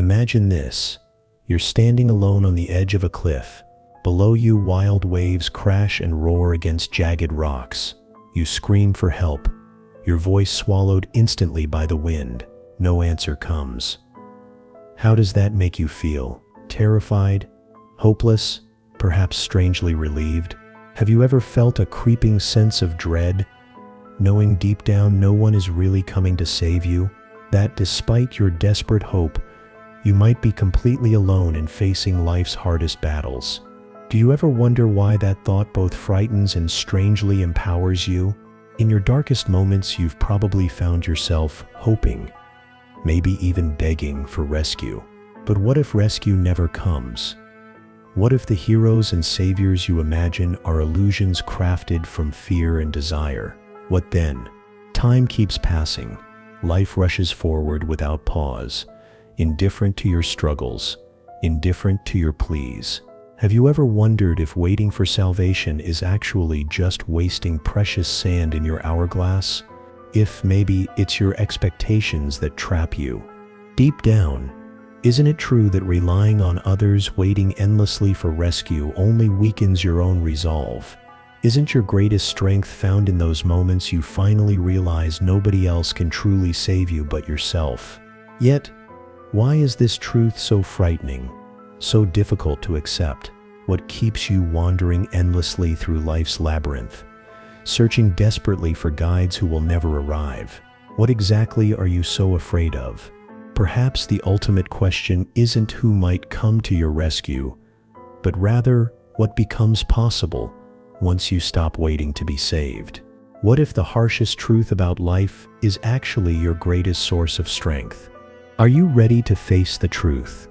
Imagine this. You're standing alone on the edge of a cliff. Below you, wild waves crash and roar against jagged rocks. You scream for help, your voice swallowed instantly by the wind. No answer comes. How does that make you feel? Terrified? Hopeless? Perhaps strangely relieved? Have you ever felt a creeping sense of dread, knowing deep down no one is really coming to save you? That despite your desperate hope, you might be completely alone in facing life's hardest battles. Do you ever wonder why that thought both frightens and strangely empowers you? In your darkest moments, you've probably found yourself hoping, maybe even begging for rescue. But what if rescue never comes? What if the heroes and saviors you imagine are illusions crafted from fear and desire? What then? Time keeps passing. Life rushes forward without pause, indifferent to your struggles, indifferent to your pleas. Have you ever wondered if waiting for salvation is actually just wasting precious sand in your hourglass? If maybe it's your expectations that trap you? Deep down, isn't it true that relying on others, waiting endlessly for rescue, only weakens your own resolve? Isn't your greatest strength found in those moments you finally realize nobody else can truly save you but yourself? Yet, why is this truth so frightening, so difficult to accept? What keeps you wandering endlessly through life's labyrinth, searching desperately for guides who will never arrive? What exactly are you so afraid of? Perhaps the ultimate question isn't who might come to your rescue, but rather what becomes possible once you stop waiting to be saved. What if the harshest truth about life is actually your greatest source of strength? Are you ready to face the truth?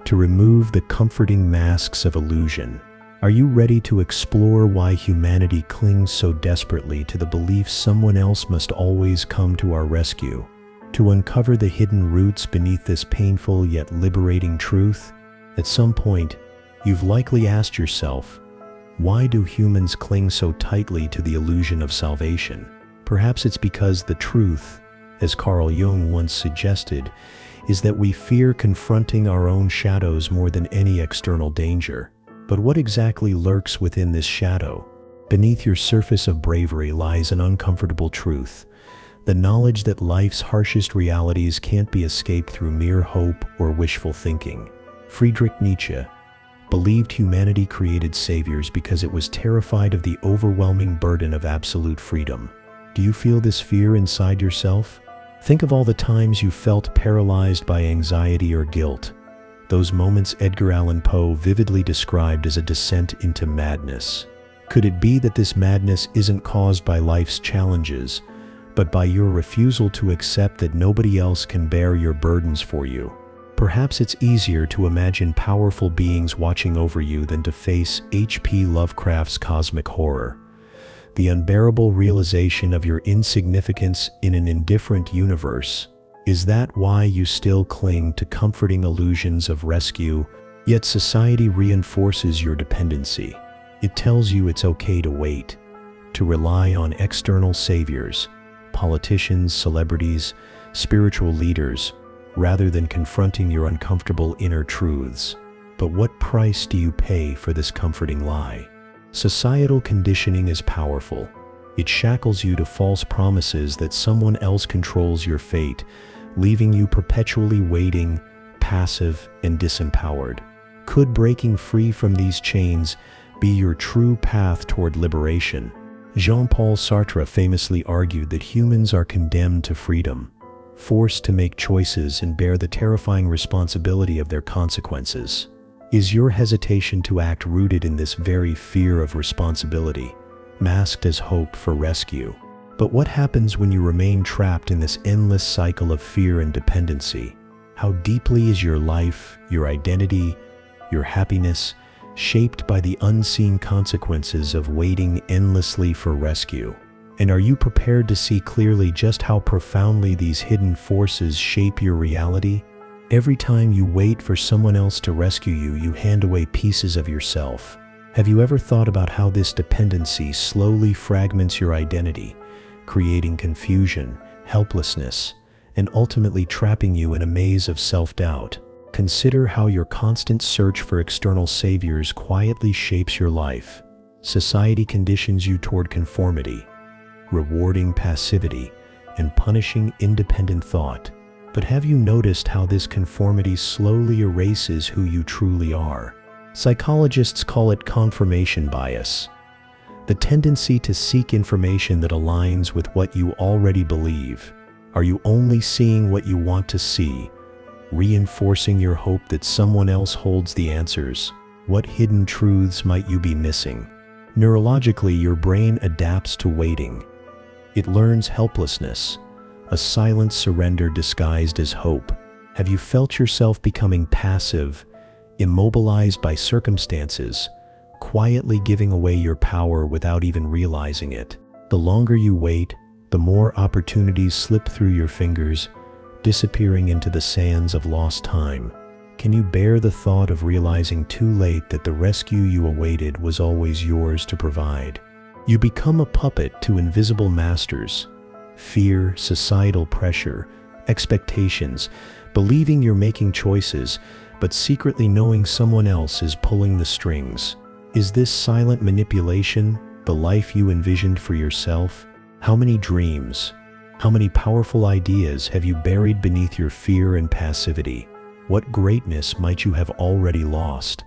To remove the comforting masks of illusion? Are you ready to explore why humanity clings so desperately to the belief someone else must always come to our rescue? To uncover the hidden roots beneath this painful yet liberating truth? At some point, you've likely asked yourself, why do humans cling so tightly to the illusion of salvation? Perhaps it's because the truth, as Carl Jung once suggested, is that we fear confronting our own shadows more than any external danger. But what exactly lurks within this shadow? Beneath your surface of bravery lies an uncomfortable truth, the knowledge that life's harshest realities can't be escaped through mere hope or wishful thinking. Friedrich Nietzsche believed humanity created saviors because it was terrified of the overwhelming burden of absolute freedom. Do you feel this fear inside yourself? Think of all the times you felt paralyzed by anxiety or guilt, those moments Edgar Allan Poe vividly described as a descent into madness. Could it be that this madness isn't caused by life's challenges, but by your refusal to accept that nobody else can bear your burdens for you? Perhaps it's easier to imagine powerful beings watching over you than to face H.P. Lovecraft's cosmic horror, the unbearable realization of your insignificance in an indifferent universe. Is that why you still cling to comforting illusions of rescue, yet society reinforces your dependency? It tells you it's okay to wait, to rely on external saviors, politicians, celebrities, spiritual leaders, rather than confronting your uncomfortable inner truths. But what price do you pay for this comforting lie? Societal conditioning is powerful. It shackles you to false promises that someone else controls your fate, leaving you perpetually waiting, passive, and disempowered. Could breaking free from these chains be your true path toward liberation? Jean-Paul Sartre famously argued that humans are condemned to freedom, forced to make choices and bear the terrifying responsibility of their consequences. Is your hesitation to act rooted in this very fear of responsibility, masked as hope for rescue? But what happens when you remain trapped in this endless cycle of fear and dependency? How deeply is your life, your identity, your happiness shaped by the unseen consequences of waiting endlessly for rescue? And are you prepared to see clearly just how profoundly these hidden forces shape your reality? Every time you wait for someone else to rescue you, you hand away pieces of yourself. Have you ever thought about how this dependency slowly fragments your identity, creating confusion, helplessness, and ultimately trapping you in a maze of self-doubt? consider how your constant search for external saviors quietly shapes your life. Society conditions you toward conformity, rewarding passivity and punishing independent thought. But have you noticed how this conformity slowly erases who you truly are? Psychologists call it confirmation bias, the tendency to seek information that aligns with what you already believe. Are you only seeing what you want to see, reinforcing your hope that someone else holds the answers? What hidden truths might you be missing? Neurologically, your brain adapts to waiting. It learns helplessness, a silent surrender disguised as hope. Have you felt yourself becoming passive, immobilized by circumstances, quietly giving away your power without even realizing it? The longer you wait, the more opportunities slip through your fingers, disappearing into the sands of lost time. Can you bear the thought of realizing too late that the rescue you awaited was always yours to provide? You become a puppet to invisible masters: fear, societal pressure, expectations, believing you're making choices, but secretly knowing someone else is pulling the strings. Is this silent manipulation the life you envisioned for yourself? How many dreams, how many powerful ideas have you buried beneath your fear and passivity? What greatness might you have already lost,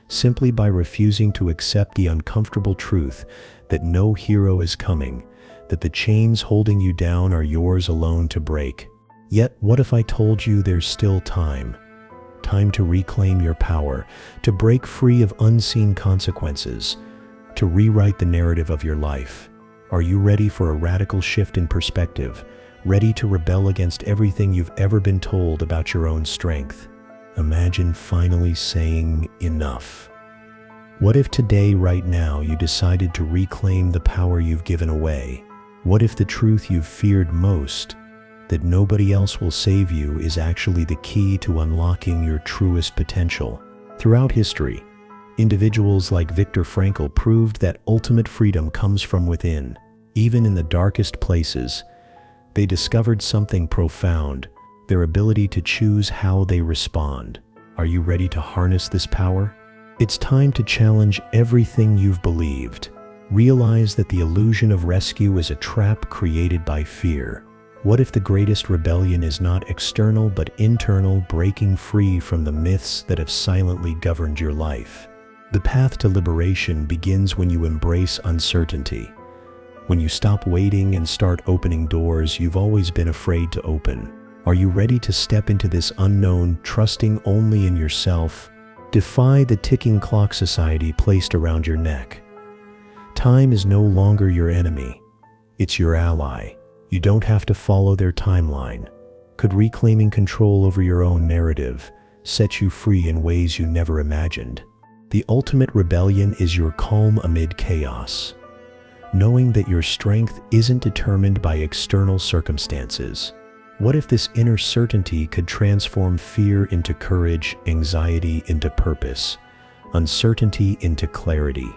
simply by refusing to accept the uncomfortable truth that no hero is coming, that the chains holding you down are yours alone to break? Yet, what if I told you there's still time? Time to reclaim your power, to break free of unseen consequences, to rewrite the narrative of your life. Are you ready for a radical shift in perspective, ready to rebel against everything you've ever been told about your own strength? Imagine finally saying enough. What if today, right now, you decided to reclaim the power you've given away? What if the truth you've feared most, that nobody else will save you, is actually the key to unlocking your truest potential? Throughout history, individuals like Viktor Frankl proved that ultimate freedom comes from within. Even in the darkest places, they discovered something profound: their ability to choose how they respond. Are you ready to harness this power? It's time to challenge everything you've believed. Realize that the illusion of rescue is a trap created by fear. What if the greatest rebellion is not external but internal, breaking free from the myths that have silently governed your life? The path to liberation begins when you embrace uncertainty, when you stop waiting and start opening doors you've always been afraid to open. Are you ready to step into this unknown, trusting only in yourself? Defy the ticking clock society placed around your neck. Time is no longer your enemy. It's your ally. You don't have to follow their timeline. Could reclaiming control over your own narrative set you free in ways you never imagined? The ultimate rebellion is your calm amid chaos, knowing that your strength isn't determined by external circumstances. What if this inner certainty could transform fear into courage, anxiety into purpose, uncertainty into clarity?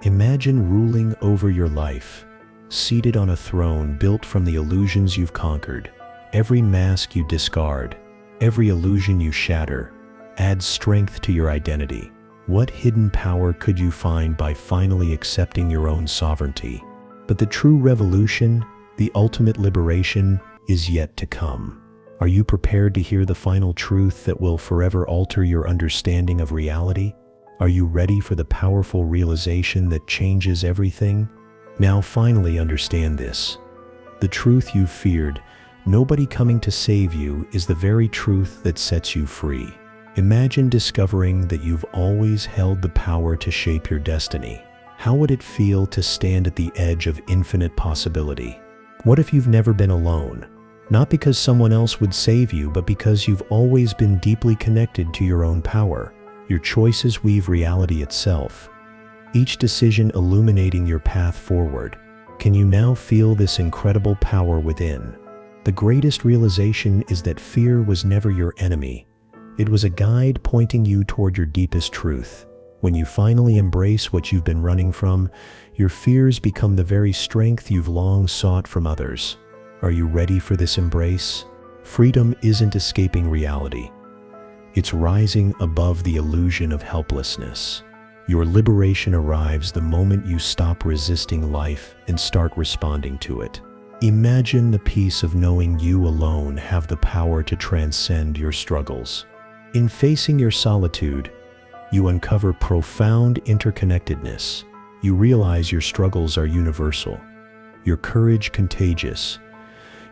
Imagine ruling over your life, seated on a throne built from the illusions you've conquered. Every mask you discard, every illusion you shatter, adds strength to your identity. What hidden power could you find by finally accepting your own sovereignty? But the true revolution, the ultimate liberation, is yet to come. Are you prepared to hear the final truth that will forever alter your understanding of reality? Are you ready for the powerful realization that changes everything? Now finally understand this. The truth you've feared, nobody coming to save you, is the very truth that sets you free. Imagine discovering that you've always held the power to shape your destiny. How would it feel to stand at the edge of infinite possibility? What if you've never been alone? Not because someone else would save you, but because you've always been deeply connected to your own power. Your choices weave reality itself, each decision illuminating your path forward. Can you now feel this incredible power within? The greatest realization is that fear was never your enemy. It was a guide pointing you toward your deepest truth. When you finally embrace what you've been running from, your fears become the very strength you've long sought from others. Are you ready for this embrace? Freedom isn't escaping reality. It's rising above the illusion of helplessness. Your liberation arrives the moment you stop resisting life and start responding to it. Imagine the peace of knowing you alone have the power to transcend your struggles. In facing your solitude, you uncover profound interconnectedness. You realize your struggles are universal, your courage contagious,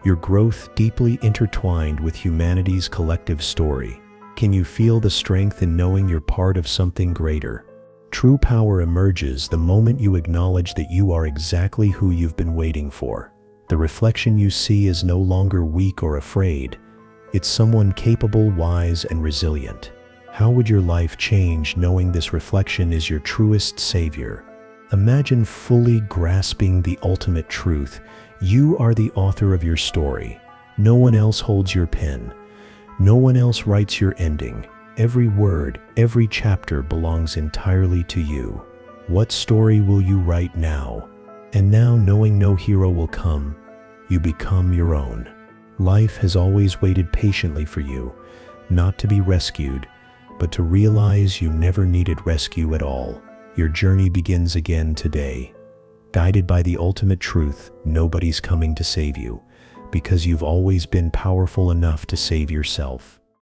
your growth deeply intertwined with humanity's collective story. Can you feel the strength in knowing you're part of something greater? True power emerges the moment you acknowledge that you are exactly who you've been waiting for. The reflection you see is no longer weak or afraid. It's someone capable, wise, and resilient. How would your life change knowing this reflection is your truest savior? Imagine fully grasping the ultimate truth. You are the author of your story. No one else holds your pen. No one else writes your ending. Every word, every chapter belongs entirely to you. What story will you write now? And now, knowing no hero will come, you become your own. Life has always waited patiently for you, not to be rescued, but to realize you never needed rescue at all. Your journey begins again today. Guided by the ultimate truth, nobody's coming to save you, because you've always been powerful enough to save yourself.